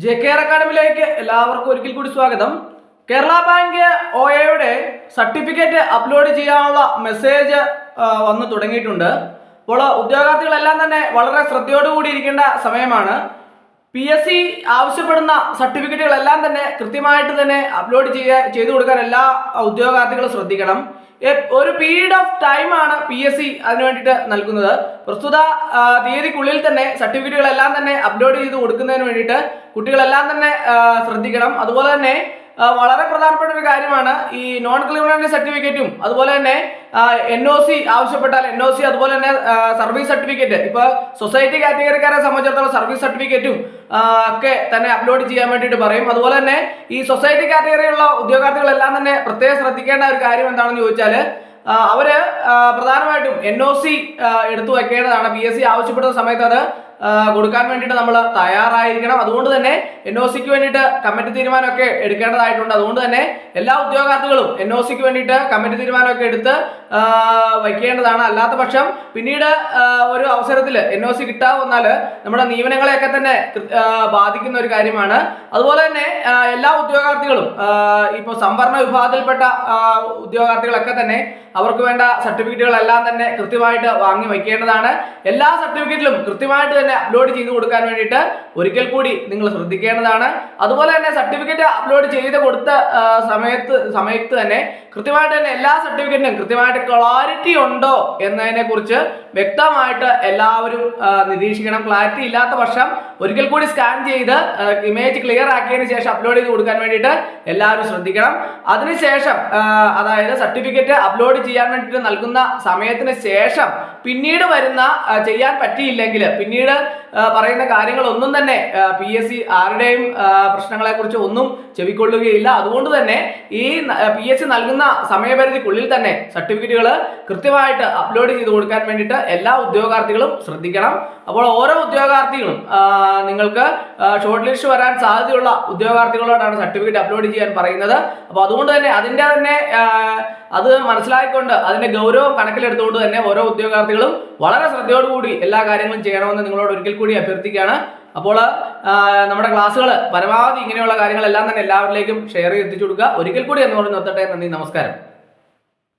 JKR അക്കാഡമിയിലേക്ക് എല്ലാവർക്കും ഒരിക്കൽ കൂടി സ്വാഗതം. കേരള ബാങ്ക് OAയുടെ സർട്ടിഫിക്കറ്റ് അപ്ലോഡ് ചെയ്യാനുള്ള മെസ്സേജ് വന്നു തുടങ്ങിയിട്ടുണ്ട്. അപ്പോൾ ഉദ്യോഗാർത്ഥികളെല്ലാം തന്നെ വളരെ ശ്രദ്ധയോടുകൂടി ഇരിക്കേണ്ട സമയമാണ്. PSC ആവശ്യപ്പെടുന്ന സർട്ടിഫിക്കറ്റുകളെല്ലാം തന്നെ കൃത്യമായിട്ട് തന്നെ അപ്ലോഡ് ചെയ്തു കൊടുക്കാൻ എല്ലാ ഉദ്യോഗാർത്ഥികളും ശ്രദ്ധിക്കണം. ഒരു പീരീഡ് ഓഫ് ടൈമാണ് PSC അതിനു വേണ്ടിയിട്ട് നൽകുന്നത്. പ്രസ്തുത തീയതിക്കുള്ളിൽ തന്നെ സർട്ടിഫിക്കറ്റുകളെല്ലാം തന്നെ അപ്ലോഡ് ചെയ്ത് കൊടുക്കുന്നതിന് വേണ്ടിയിട്ട് കുട്ടികളെല്ലാം തന്നെ ശ്രദ്ധിക്കണം. അതുപോലെ തന്നെ വളരെ പ്രധാനപ്പെട്ട ഒരു കാര്യമാണ് ഈ നോൺ ക്രിമിനൽ സർട്ടിഫിക്കറ്റും അതുപോലെ തന്നെ NOC ആവശ്യപ്പെട്ടാൽ NOC അതുപോലെ തന്നെ സർവീസ് സർട്ടിഫിക്കറ്റ്, ഇപ്പോൾ സൊസൈറ്റി കാറ്റഗറിക്കാരെ സംബന്ധിച്ചിടത്തോളം സർവീസ് സർട്ടിഫിക്കറ്റും ഒക്കെ തന്നെ അപ്ലോഡ് ചെയ്യാൻ വേണ്ടിയിട്ട് പറയും. അതുപോലെ തന്നെ ഈ സൊസൈറ്റി കാറ്റഗറിയുള്ള ഉദ്യോഗാർത്ഥികളെല്ലാം തന്നെ പ്രത്യേകം ശ്രദ്ധിക്കേണ്ട ഒരു കാര്യം എന്താണെന്ന് ചോദിച്ചാൽ അവര് പ്രധാനമായിട്ടും NOC എടുത്തു വയ്ക്കേണ്ടതാണ്. PSC ആവശ്യപ്പെടുന്ന സമയത്ത് അത് കൊടുക്കാൻ വേണ്ടിയിട്ട് നമ്മൾ തയ്യാറായിരിക്കണം. അതുകൊണ്ട് തന്നെ NOCക്ക് വേണ്ടിയിട്ട് കമ്മിറ്റി തീരുമാനമൊക്കെ എടുക്കേണ്ടതായിട്ടുണ്ട്. അതുകൊണ്ട് തന്നെ എല്ലാ ഉദ്യോഗാർത്ഥികളും NOCക്ക് വേണ്ടിയിട്ട് കമ്മിറ്റി തീരുമാനമൊക്കെ എടുത്ത് വയ്ക്കേണ്ടതാണ്. അല്ലാത്ത പക്ഷം പിന്നീട് ഒരു അവസരത്തിൽ NOC കിട്ടാതെ വന്നാൽ നമ്മുടെ നിയമനങ്ങളെയൊക്കെ തന്നെ ബാധിക്കുന്ന ഒരു കാര്യമാണ്. അതുപോലെ തന്നെ എല്ലാ ഉദ്യോഗാർത്ഥികളും ഇപ്പോൾ സംവരണ വിഭാഗത്തിൽപ്പെട്ട ഉദ്യോഗാർത്ഥികളൊക്കെ തന്നെ അവർക്ക് വേണ്ട സർട്ടിഫിക്കറ്റുകളെല്ലാം തന്നെ കൃത്യമായിട്ട് വാങ്ങി വയ്ക്കേണ്ടതാണ്. എല്ലാ സർട്ടിഫിക്കറ്റിലും കൃത്യമായിട്ട് തന്നെ അപ്ലോഡ് ചെയ്ത് കൊടുക്കാൻ വേണ്ടിയിട്ട് ഒരിക്കൽ കൂടി നിങ്ങൾ ശ്രദ്ധിക്കേണ്ടതാണ്. അതുപോലെ തന്നെ സർട്ടിഫിക്കറ്റ് അപ്ലോഡ് ചെയ്ത് കൊടുത്ത സമയത്ത് തന്നെ കൃത്യമായിട്ട് തന്നെ എല്ലാ സർട്ടിഫിക്കറ്റിനും കൃത്യമായിട്ട് ക്ലാരിറ്റി ഉണ്ടോ എന്നതിനെ കുറിച്ച് വ്യക്തമായിട്ട് എല്ലാവരും നിരീക്ഷിക്കണം. ക്ലാരിറ്റി ഇല്ലാത്ത പക്ഷം ഒരിക്കൽ കൂടി സ്കാൻ ചെയ്ത് ഇമേജ് ക്ലിയർ ആക്കിയതിനു ശേഷം അപ്ലോഡ് ചെയ്ത് കൊടുക്കാൻ വേണ്ടിയിട്ട് എല്ലാവരും ശ്രദ്ധിക്കണം. അതിനുശേഷം അതായത് സർട്ടിഫിക്കറ്റ് അപ്ലോഡ് ചെയ്യാൻ വേണ്ടിയിട്ട് നൽകുന്ന സമയത്തിന് ശേഷം പിന്നീട് വരുന്ന ചെയ്യാൻ പറ്റിയില്ലെങ്കിൽ പിന്നീട് പറയുന്ന കാര്യങ്ങളൊന്നും തന്നെ PSC ആരുടെയും പ്രശ്നങ്ങളെ കുറിച്ച് ഒന്നും ചെവിക്കൊള്ളുകയില്ല. അതുകൊണ്ട് തന്നെ ഈ PSC നൽകുന്ന സമയപരിധിക്കുള്ളിൽ തന്നെ സർട്ടിഫിക്കറ്റുകൾ കൃത്യമായിട്ട് അപ്ലോഡ് ചെയ്ത് കൊടുക്കാൻ വേണ്ടിയിട്ട് എല്ലാ ഉദ്യോഗാർത്ഥികളും ശ്രദ്ധിക്കണം. അപ്പോൾ ഓരോ ഉദ്യോഗാർത്ഥികളും നിങ്ങൾക്ക് ഷോർട്ട് ലിസ്റ്റ് വരാൻ സാധ്യതയുള്ള ഉദ്യോഗാർത്ഥികളോടാണ് സർട്ടിഫിക്കറ്റ് അപ്ലോഡ് ചെയ്യാൻ പറയുന്നത്. അപ്പോൾ അതുകൊണ്ട് തന്നെ അതിൻ്റെ തന്നെ അത് മനസ്സിലാക്കിക്കൊണ്ട് അതിന്റെ ഗൗരവം കണക്കിലെടുത്തുകൊണ്ട് തന്നെ ഓരോ ഉദ്യോഗാർത്ഥികളും വളരെ ശ്രദ്ധയോടുകൂടി എല്ലാ കാര്യങ്ങളും ചെയ്യണമെന്ന് നിങ്ങളോട് ഒരിക്കൽ കൂടി അഭ്യർത്ഥിക്കുകയാണ്. അപ്പോൾ നമ്മുടെ ക്ലാസ്സുകൾ പരമാവധി ഇങ്ങനെയുള്ള കാര്യങ്ങളെല്ലാം തന്നെ എല്ലാവരിലേക്കും ഷെയർ ചെയ്ത് എത്തിച്ചു കൊടുക്കുക. ഒരിക്കൽ കൂടി എന്ന് പറഞ്ഞ് നിർത്തട്ടെ. നന്ദി, നമസ്കാരം.